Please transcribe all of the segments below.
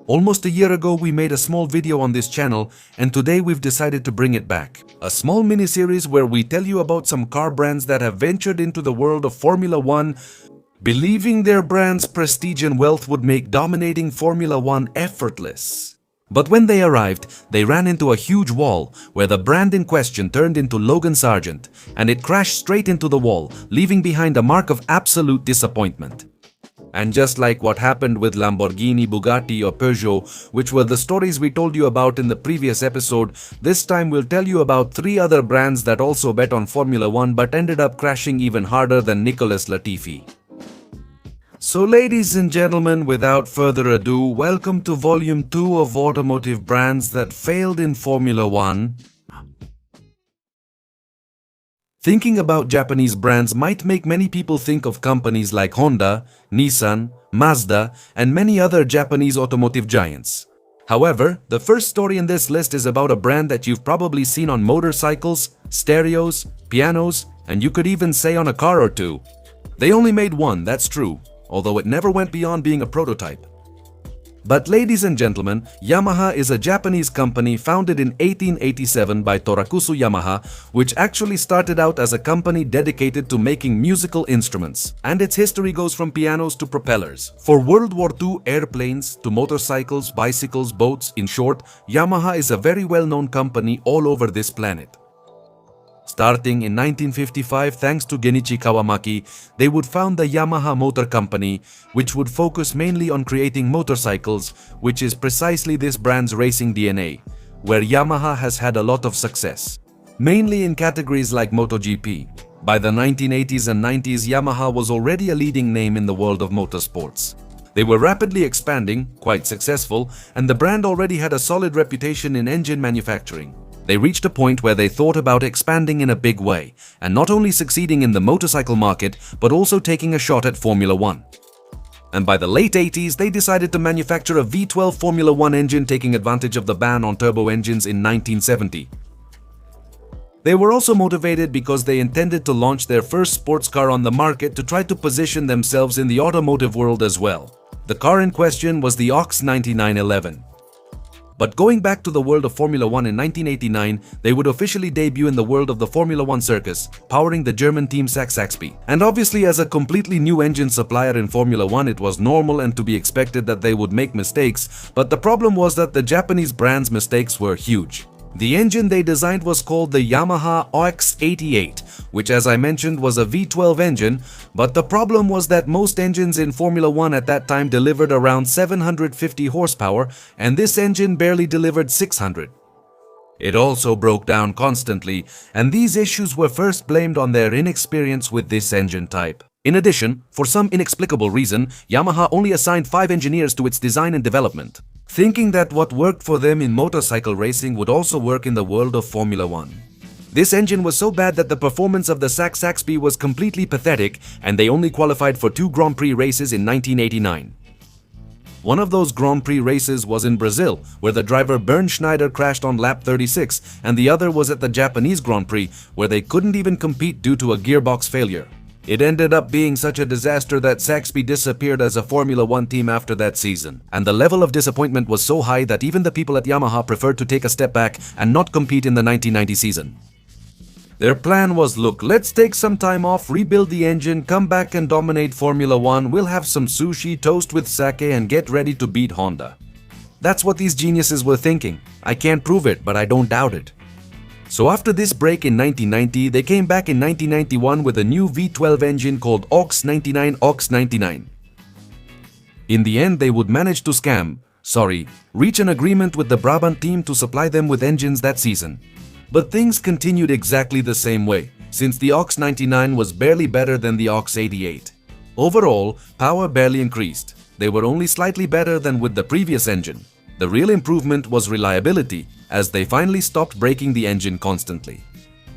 Almost a year ago we made a small video on this channel, and today we've decided to bring it back. A small mini-series where we tell you about some car brands that have ventured into the world of Formula 1, believing their brand's prestige and wealth would make dominating Formula 1 effortless. But when they arrived, they ran into a huge wall where the brand in question turned into Logan Sargent, and it crashed straight into the wall, leaving behind a mark of absolute disappointment. And just like what happened with Lamborghini, Bugatti or Peugeot, which were the stories we told you about in the previous episode, this time we'll tell you about 3 other brands that also bet on Formula 1 but ended up crashing even harder than Nicholas Latifi. So ladies and gentlemen, without further ado, welcome to Volume 2 of Automotive Brands that failed in Formula 1. Thinking about Japanese brands might make many people think of companies like Honda, Nissan, Mazda, and many other Japanese automotive giants. However, the first story in this list is about a brand that you've probably seen on motorcycles, stereos, pianos, and you could even say on a car or two. They only made one, that's true, although it never went beyond being a prototype. But ladies and gentlemen, Yamaha is a Japanese company founded in 1887 by Torakusu Yamaha, which actually started out as a company dedicated to making musical instruments. And its history goes from pianos to propellers. For World War II airplanes to motorcycles, bicycles, boats, in short, Yamaha is a very well-known company all over this planet. Starting in 1955, thanks to Genichi Kawamaki, they would found the Yamaha Motor Company, which would focus mainly on creating motorcycles, which is precisely this brand's racing DNA, where Yamaha has had a lot of success, mainly in categories like MotoGP. By the 1980s and 90s, Yamaha was already a leading name in the world of motorsports. They were rapidly expanding, quite successful, and the brand already had a solid reputation in engine manufacturing. They reached a point where they thought about expanding in a big way, and not only succeeding in the motorcycle market, but also taking a shot at Formula 1. And by the late 80s, they decided to manufacture a V12 Formula 1 engine, taking advantage of the ban on turbo engines in 1970. They were also motivated because they intended to launch their first sports car on the market to try to position themselves in the automotive world as well. The car in question was the OX 9911. But going back to the world of Formula 1 in 1989, they would officially debut in the world of the Formula 1 circus, powering the German team Saxby. And obviously, as a completely new engine supplier in Formula 1, it was normal and to be expected that they would make mistakes, but the problem was that the Japanese brand's mistakes were huge. The engine they designed was called the Yamaha OX88, which, as I mentioned, was a V12 engine, but the problem was that most engines in Formula 1 at that time delivered around 750 horsepower, and this engine barely delivered 600. It also broke down constantly, and these issues were first blamed on their inexperience with this engine type. In addition, for some inexplicable reason, Yamaha only assigned 5 engineers to its design and development, thinking that what worked for them in motorcycle racing would also work in the world of Formula 1. This engine was so bad that the performance of the Saxby was completely pathetic, and they only qualified for 2 Grand Prix races in 1989. One of those Grand Prix races was in Brazil, where the driver Bernd Schneider crashed on lap 36, and the other was at the Japanese Grand Prix, where they couldn't even compete due to a gearbox failure. It ended up being such a disaster that Saxby disappeared as a Formula 1 team after that season. And the level of disappointment was so high that even the people at Yamaha preferred to take a step back and not compete in the 1990 season. Their plan was, look, let's take some time off, rebuild the engine, come back and dominate Formula 1, we'll have some sushi, toast with sake, and get ready to beat Honda. That's what these geniuses were thinking. I can't prove it, but I don't doubt it. So after this break in 1990, they came back in 1991 with a new V12 engine called OX 99. In the end, they would manage to reach an agreement with the Brabant team to supply them with engines that season. But things continued exactly the same way, since the OX 99 was barely better than the OX 88. Overall, power barely increased. They were only slightly better than with the previous engine. The real improvement was reliability, as they finally stopped breaking the engine constantly.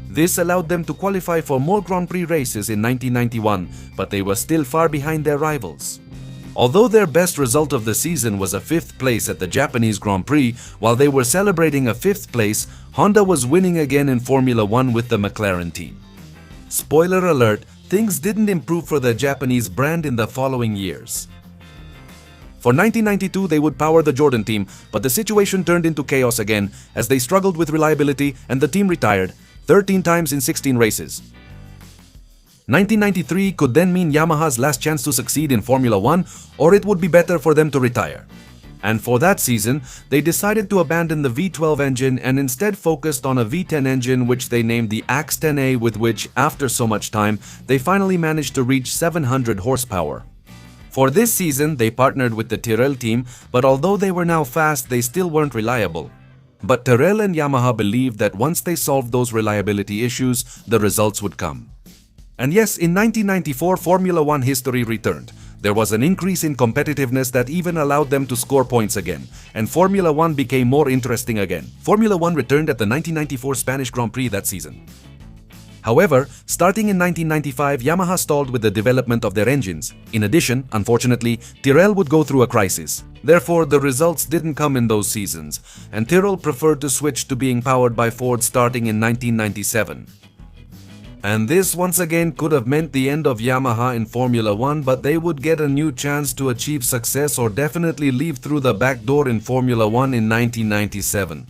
This allowed them to qualify for more Grand Prix races in 1991, but they were still far behind their rivals. Although their best result of the season was a 5th place at the Japanese Grand Prix, while they were celebrating a 5th place, Honda was winning again in Formula 1 with the McLaren team. Spoiler alert, things didn't improve for the Japanese brand in the following years. For 1992, they would power the Jordan team, but the situation turned into chaos again as they struggled with reliability and the team retired 13 times in 16 races. 1993 could then mean Yamaha's last chance to succeed in Formula 1, or it would be better for them to retire. And for that season, they decided to abandon the V12 engine and instead focused on a V10 engine which they named the Axe 10A, with which, after so much time, they finally managed to reach 700 horsepower. For this season, they partnered with the Tyrrell team, but although they were now fast, they still weren't reliable. But Tyrrell and Yamaha believed that once they solved those reliability issues, the results would come. And yes, in 1994, Formula 1 history returned. There was an increase in competitiveness that even allowed them to score points again, and Formula 1 became more interesting again. Formula 1 returned at the 1994 Spanish Grand Prix that season. However, starting in 1995, Yamaha stalled with the development of their engines. In addition, unfortunately, Tyrrell would go through a crisis. Therefore, the results didn't come in those seasons, and Tyrrell preferred to switch to being powered by Ford starting in 1997. And this once again could have meant the end of Yamaha in Formula 1, but they would get a new chance to achieve success or definitely leave through the back door in Formula 1 in 1997.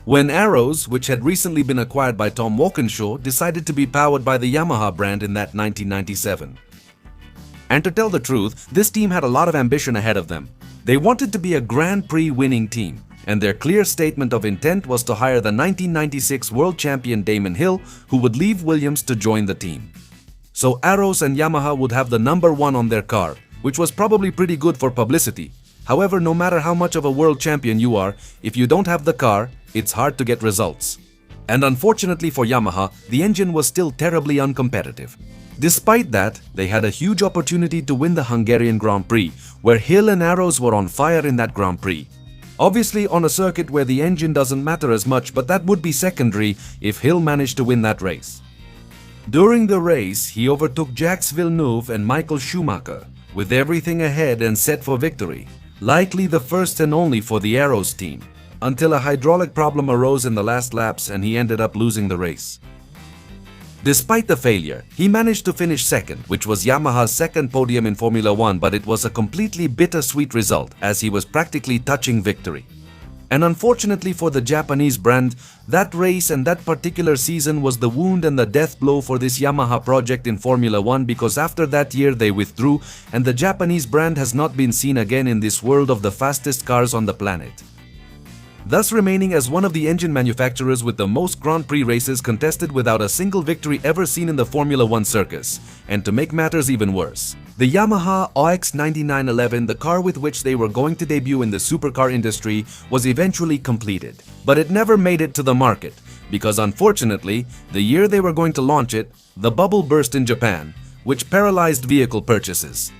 When Arrows, which had recently been acquired by Tom Walkinshaw, decided to be powered by the Yamaha brand in that 1997. And to tell the truth, this team had a lot of ambition ahead of them. They wanted to be a Grand Prix winning team, and their clear statement of intent was to hire the 1996 world champion Damon Hill, who would leave Williams to join the team. So Arrows and Yamaha would have the number 1 on their car, which was probably pretty good for publicity. However, no matter how much of a world champion you are, if you don't have the car, it's hard to get results. And unfortunately for Yamaha, the engine was still terribly uncompetitive. Despite that, they had a huge opportunity to win the Hungarian Grand Prix, where Hill and Arrows were on fire in that Grand Prix. Obviously on a circuit where the engine doesn't matter as much, but that would be secondary if Hill managed to win that race. During the race, he overtook Jacques Villeneuve and Michael Schumacher, with everything ahead and set for victory, likely the first and only for the Arrows team, until a hydraulic problem arose in the last laps and he ended up losing the race. Despite the failure, he managed to finish second, which was Yamaha's second podium in Formula 1, but it was a completely bittersweet result as he was practically touching victory. And unfortunately for the Japanese brand, that race and that particular season was the wound and the death blow for this Yamaha project in Formula 1, because after that year they withdrew and the Japanese brand has not been seen again in this world of the fastest cars on the planet, thus remaining as one of the engine manufacturers with the most Grand Prix races contested without a single victory ever seen in the Formula 1 circus. And to make matters even worse, the Yamaha OX 9911, the car with which they were going to debut in the supercar industry, was eventually completed. But it never made it to the market, because unfortunately, the year they were going to launch it, the bubble burst in Japan, which paralyzed vehicle purchases,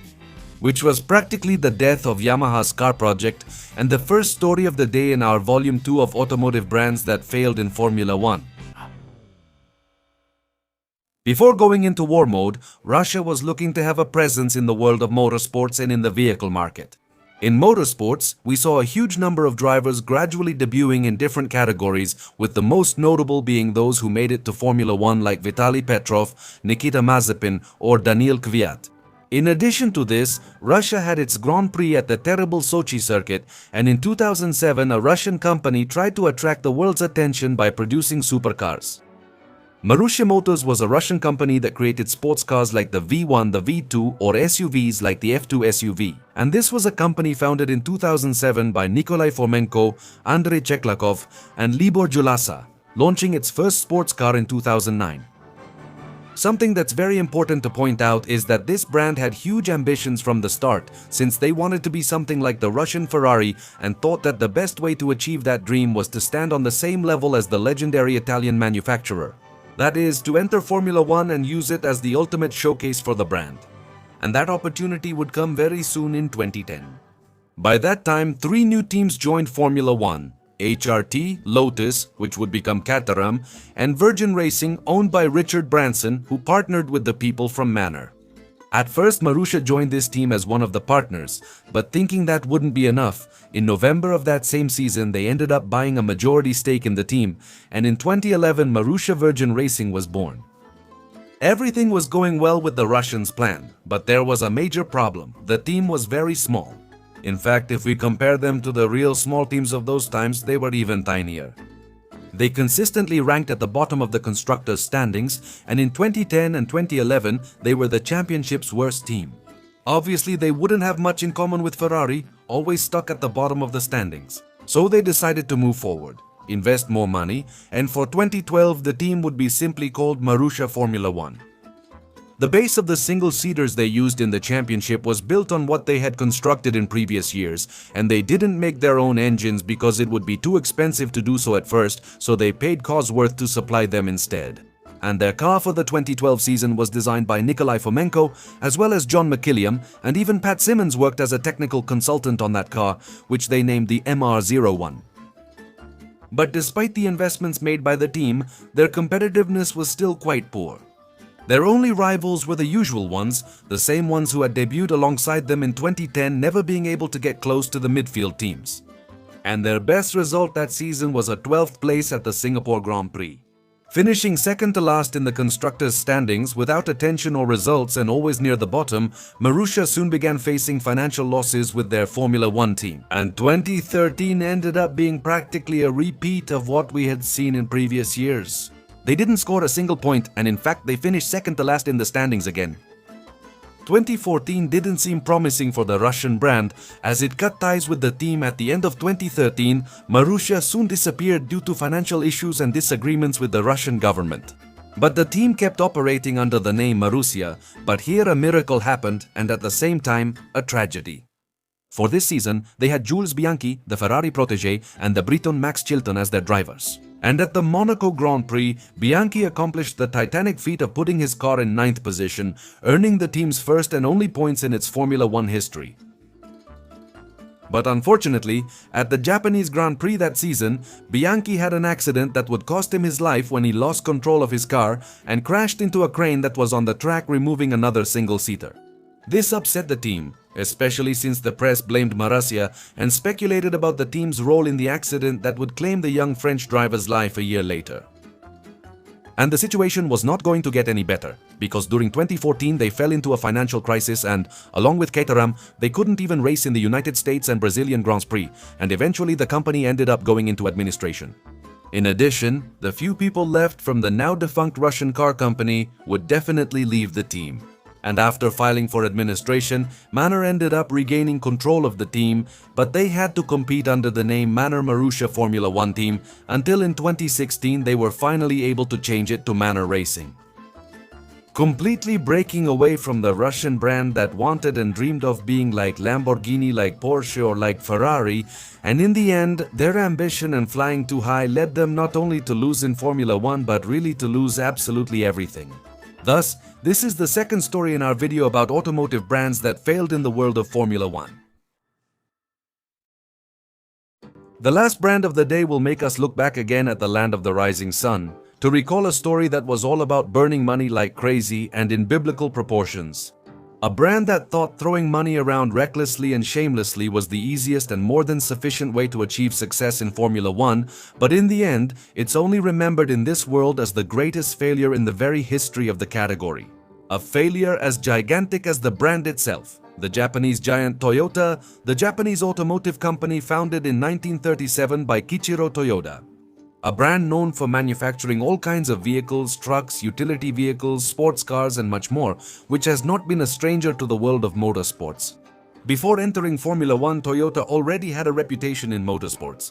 which was practically the death of Yamaha's car project and the first story of the day in our Volume 2 of automotive brands that failed in Formula 1. Before going into war mode, Russia was looking to have a presence in the world of motorsports and in the vehicle market. In motorsports, we saw a huge number of drivers gradually debuting in different categories, with the most notable being those who made it to Formula 1 like Vitaly Petrov, Nikita Mazepin or Daniil Kvyat. In addition to this, Russia had its Grand Prix at the terrible Sochi circuit, and in 2007 a Russian company tried to attract the world's attention by producing supercars. Marussia Motors was a Russian company that created sports cars like the V1, the V2 or SUVs like the F2 SUV. And this was a company founded in 2007 by Nikolai Fomenko, Andrei Cheklakov and Libor Julasa, launching its first sports car in 2009. Something that's very important to point out is that this brand had huge ambitions from the start, since they wanted to be something like the Russian Ferrari and thought that the best way to achieve that dream was to stand on the same level as the legendary Italian manufacturer. That is, to enter Formula 1 and use it as the ultimate showcase for the brand. And that opportunity would come very soon in 2010. By that time, 3 new teams joined Formula 1. HRT, Lotus, which would become Caterham, and Virgin Racing, owned by Richard Branson, who partnered with the people from Manor. At first, Marussia joined this team as one of the partners, but thinking that wouldn't be enough, in November of that same season they ended up buying a majority stake in the team, and in 2011 Marussia Virgin Racing was born. Everything was going well with the Russians' plan, but there was a major problem. The team was very small. In fact, if we compare them to the real small teams of those times, they were even tinier. They consistently ranked at the bottom of the constructors' standings, and in 2010 and 2011, they were the championship's worst team. Obviously, they wouldn't have much in common with Ferrari, always stuck at the bottom of the standings. So they decided to move forward, invest more money, and for 2012, the team would be simply called Marussia Formula One. The base of the single-seaters they used in the championship was built on what they had constructed in previous years, and they didn't make their own engines because it would be too expensive to do so at first, so they paid Cosworth to supply them instead. And their car for the 2012 season was designed by Nikolai Fomenko, as well as John McKilliam, and even Pat Simmons worked as a technical consultant on that car, which they named the MR01. But despite the investments made by the team, their competitiveness was still quite poor. Their only rivals were the usual ones, the same ones who had debuted alongside them in 2010, never being able to get close to the midfield teams. And their best result that season was a 12th place at the Singapore Grand Prix. Finishing second to last in the constructors' standings without attention or results and always near the bottom, Marussia soon began facing financial losses with their Formula One team. And 2013 ended up being practically a repeat of what we had seen in previous years. They didn't score a single point, and in fact they finished second to last in the standings again. 2014 didn't seem promising for the Russian brand as it cut ties with the team at the end of 2013. Marussia soon disappeared due to financial issues and disagreements with the Russian government. But the team kept operating under the name Marussia, but here a miracle happened and at the same time a tragedy. For this season, they had Jules Bianchi, the Ferrari protege, and the Briton Max Chilton as their drivers. And at the Monaco Grand Prix, Bianchi accomplished the titanic feat of putting his car in 9th position, earning the team's first and only points in its Formula One history. But unfortunately, at the Japanese Grand Prix that season, Bianchi had an accident that would cost him his life when he lost control of his car and crashed into a crane that was on the track, removing another single-seater. This upset the team, especially since the press blamed Marussia and speculated about the team's role in the accident that would claim the young French driver's life a year later. And the situation was not going to get any better, because during 2014 they fell into a financial crisis and, along with Caterham, they couldn't even race in the United States and Brazilian Grand Prix, and eventually the company ended up going into administration. In addition, the few people left from the now-defunct Russian car company would definitely leave the team. And after filing for administration, Manor ended up regaining control of the team, but they had to compete under the name Manor Marussia Formula One Team until in 2016 they were finally able to change it to Manor Racing. Completely breaking away from the Russian brand that wanted and dreamed of being like Lamborghini, like Porsche or like Ferrari, and in the end, their ambition and flying too high led them not only to lose in Formula One but really to lose absolutely everything. Thus, this is the second story in our video about automotive brands that failed in the world of Formula One. The last brand of the day will make us look back again at the land of the rising sun, to recall a story that was all about burning money like crazy and in biblical proportions. A brand that thought throwing money around recklessly and shamelessly was the easiest and more than sufficient way to achieve success in Formula One, but in the end, it's only remembered in this world as the greatest failure in the very history of the category. A failure as gigantic as the brand itself. The Japanese giant Toyota, the Japanese automotive company founded in 1937 by Kiichiro Toyoda. A brand known for manufacturing all kinds of vehicles, trucks, utility vehicles, sports cars and much more, which has not been a stranger to the world of motorsports. Before entering Formula One, Toyota already had a reputation in motorsports.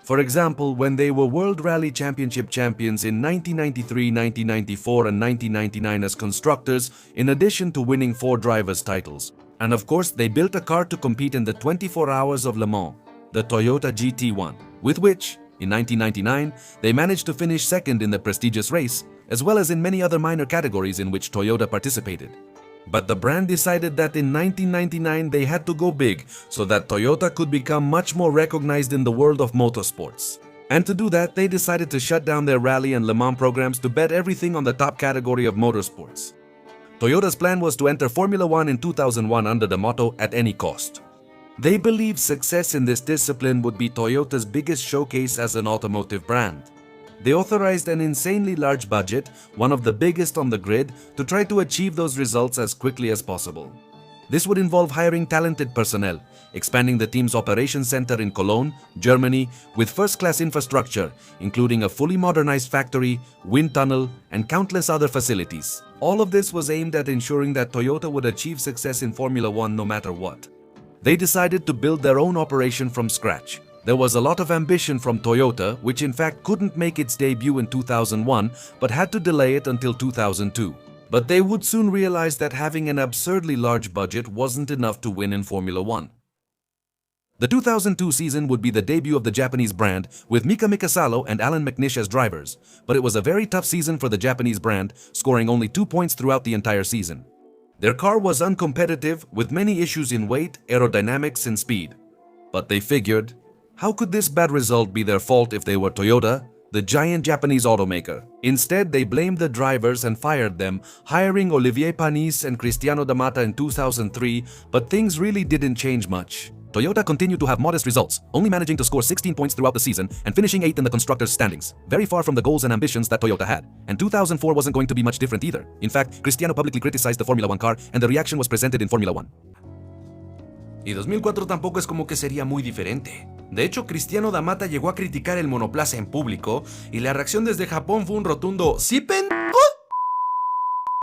For example, when they were World Rally Championship champions in 1993, 1994 and 1999 as constructors, in addition to winning 4 drivers' titles. And of course, they built a car to compete in the 24 Hours of Le Mans, the Toyota GT1, with which, in 1999, they managed to finish second in the prestigious race, as well as in many other minor categories in which Toyota participated. But the brand decided that in 1999 they had to go big so that Toyota could become much more recognized in the world of motorsports. And to do that, they decided to shut down their rally and Le Mans programs to bet everything on the top category of motorsports. Toyota's plan was to enter Formula One in 2001 under the motto, "At any cost." They believed success in this discipline would be Toyota's biggest showcase as an automotive brand. They authorized an insanely large budget, one of the biggest on the grid, to try to achieve those results as quickly as possible. This would involve hiring talented personnel, expanding the team's operations center in Cologne, Germany, with first-class infrastructure, including a fully modernized factory, wind tunnel, and countless other facilities. All of this was aimed at ensuring that Toyota would achieve success in Formula One no matter what. They decided to build their own operation from scratch. There was a lot of ambition from Toyota, which in fact couldn't make its debut in 2001, but had to delay it until 2002. But they would soon realize that having an absurdly large budget wasn't enough to win in Formula One. The 2002 season would be the debut of the Japanese brand, with Mika Mikasalo and Alan McNish as drivers, but it was a very tough season for the Japanese brand, scoring only 2 points throughout the entire season. Their car was uncompetitive, with many issues in weight, aerodynamics, and speed. But they figured, how could this bad result be their fault if they were Toyota, the giant Japanese automaker? Instead, they blamed the drivers and fired them, hiring Olivier Panis and Cristiano D'Amata in 2003, but things really didn't change much. Toyota continued to have modest results, only managing to score 16 points throughout the season and finishing 8th in the constructors' standings, very far from the goals and ambitions that Toyota had. And 2004 wasn't going to be much different either. In fact, Cristiano publicly criticized the Formula One car, and the reaction was presented in Formula One. Y 2004 tampoco es como que sería muy diferente. De hecho, Cristiano D'Amata llegó a criticar el monoplaza en público y la reacción desde Japón fue un rotundo "¿Sí, pendejo?".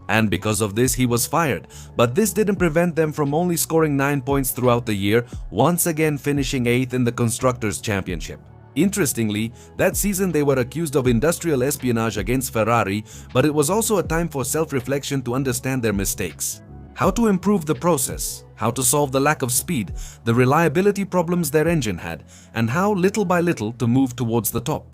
And because of this, he was fired. But this didn't prevent them from only scoring 9 points throughout the year, once again finishing 8th in the Constructors' Championship. Interestingly, that season they were accused of industrial espionage against Ferrari, but it was also a time for self-reflection to understand their mistakes. How to improve the process, how to solve the lack of speed, the reliability problems their engine had, and how little by little to move towards the top.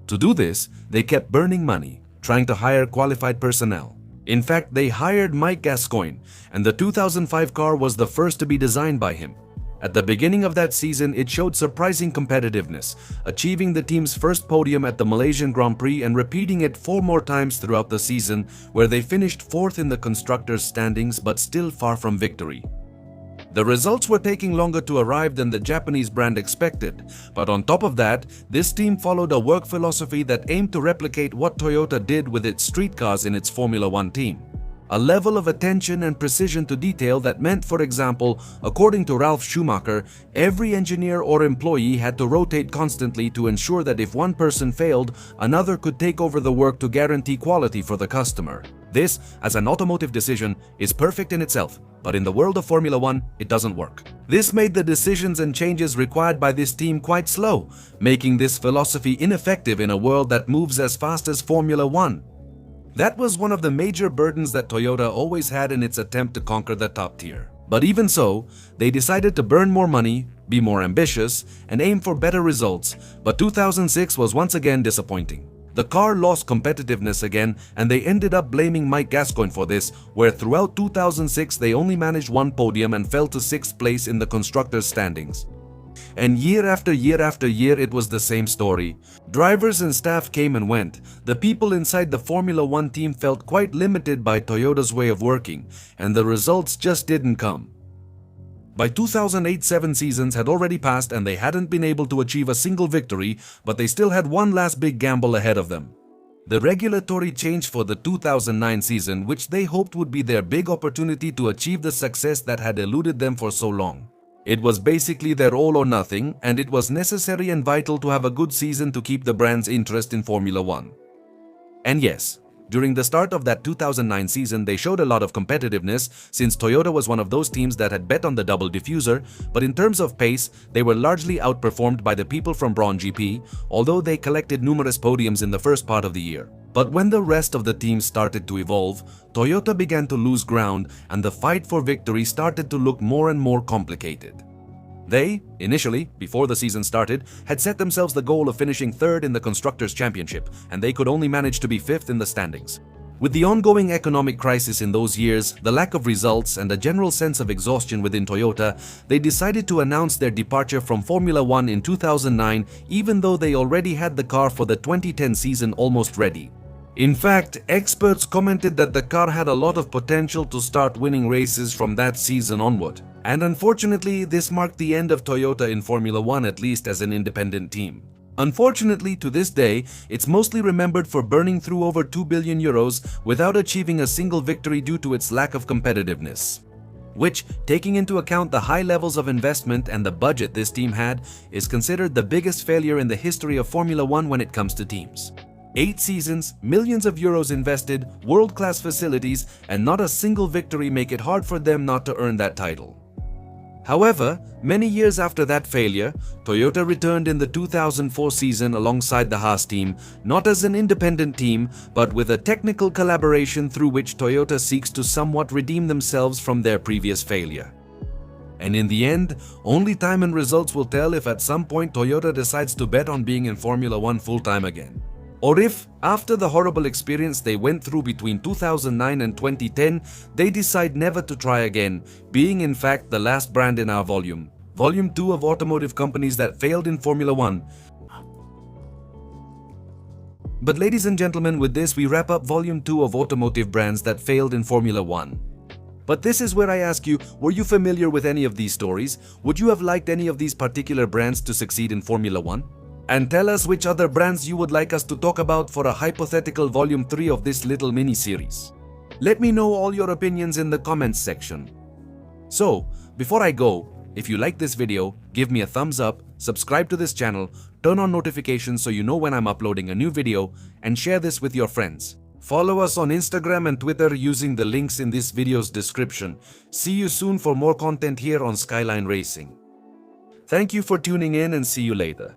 To do this, they kept burning money, trying to hire qualified personnel. In fact, they hired Mike Gascoigne, and the 2005 car was the first to be designed by him. At the beginning of that season, it showed surprising competitiveness, achieving the team's first podium at the Malaysian Grand Prix and repeating it 4 more times throughout the season, where they finished 4th in the constructors' standings but still far from victory. The results were taking longer to arrive than the Japanese brand expected, but on top of that, this team followed a work philosophy that aimed to replicate what Toyota did with its street cars in its Formula One team. A level of attention and precision to detail that meant, for example, according to Ralf Schumacher, every engineer or employee had to rotate constantly to ensure that if one person failed, another could take over the work to guarantee quality for the customer. This, as an automotive decision, is perfect in itself, but in the world of Formula One, it doesn't work. This made the decisions and changes required by this team quite slow, making this philosophy ineffective in a world that moves as fast as Formula One. That was one of the major burdens that Toyota always had in its attempt to conquer the top tier. But even so, they decided to burn more money, be more ambitious, and aim for better results, but 2006 was once again disappointing. The car lost competitiveness again, and they ended up blaming Mike Gascoigne for this, where throughout 2006 they only managed 1 podium and fell to 6th place in the constructors' standings. And year after year after year, it was the same story. Drivers and staff came and went. The people inside the Formula One team felt quite limited by Toyota's way of working, and the results just didn't come. By 2008-7 seasons had already passed and they hadn't been able to achieve a single victory, but they still had one last big gamble ahead of them. The regulatory change for the 2009 season, which they hoped would be their big opportunity to achieve the success that had eluded them for so long. It was basically their all or nothing, and it was necessary and vital to have a good season to keep the brand's interest in Formula One. And yes, during the start of that 2009 season, they showed a lot of competitiveness since Toyota was one of those teams that had bet on the double diffuser, but in terms of pace, they were largely outperformed by the people from Brawn GP, although they collected numerous podiums in the first part of the year. But when the rest of the team started to evolve, Toyota began to lose ground and the fight for victory started to look more and more complicated. They, initially, before the season started, had set themselves the goal of finishing 3rd in the Constructors' Championship, and they could only manage to be 5th in the standings. With the ongoing economic crisis in those years, the lack of results, and a general sense of exhaustion within Toyota, they decided to announce their departure from Formula One in 2009, even though they already had the car for the 2010 season almost ready. In fact, experts commented that the car had a lot of potential to start winning races from that season onward. And unfortunately, this marked the end of Toyota in Formula One, at least as an independent team. Unfortunately, to this day, it's mostly remembered for burning through over 2 billion euros without achieving a single victory due to its lack of competitiveness. Which, taking into account the high levels of investment and the budget this team had, is considered the biggest failure in the history of Formula One when it comes to teams. 8 seasons, millions of euros invested, world-class facilities, and not a single victory make it hard for them not to earn that title. However, many years after that failure, Toyota returned in the 2004 season alongside the Haas team, not as an independent team, but with a technical collaboration through which Toyota seeks to somewhat redeem themselves from their previous failure. And in the end, only time and results will tell if at some point Toyota decides to bet on being in Formula One full-time again. Or if, after the horrible experience they went through between 2009 and 2010, they decide never to try again, being in fact the last brand in our Volume 2 of automotive companies that failed in Formula One. But ladies and gentlemen, with this we wrap up Volume 2 of automotive brands that failed in Formula One. But this is where I ask you, were you familiar with any of these stories? Would you have liked any of these particular brands to succeed in Formula One? And tell us which other brands you would like us to talk about for a hypothetical Volume 3 of this little mini-series. Let me know all your opinions in the comments section. So, before I go, if you like this video, give me a thumbs up, subscribe to this channel, turn on notifications so you know when I'm uploading a new video, and share this with your friends. Follow us on Instagram and Twitter using the links in this video's description. See you soon for more content here on Skyline Racing. Thank you for tuning in and see you later.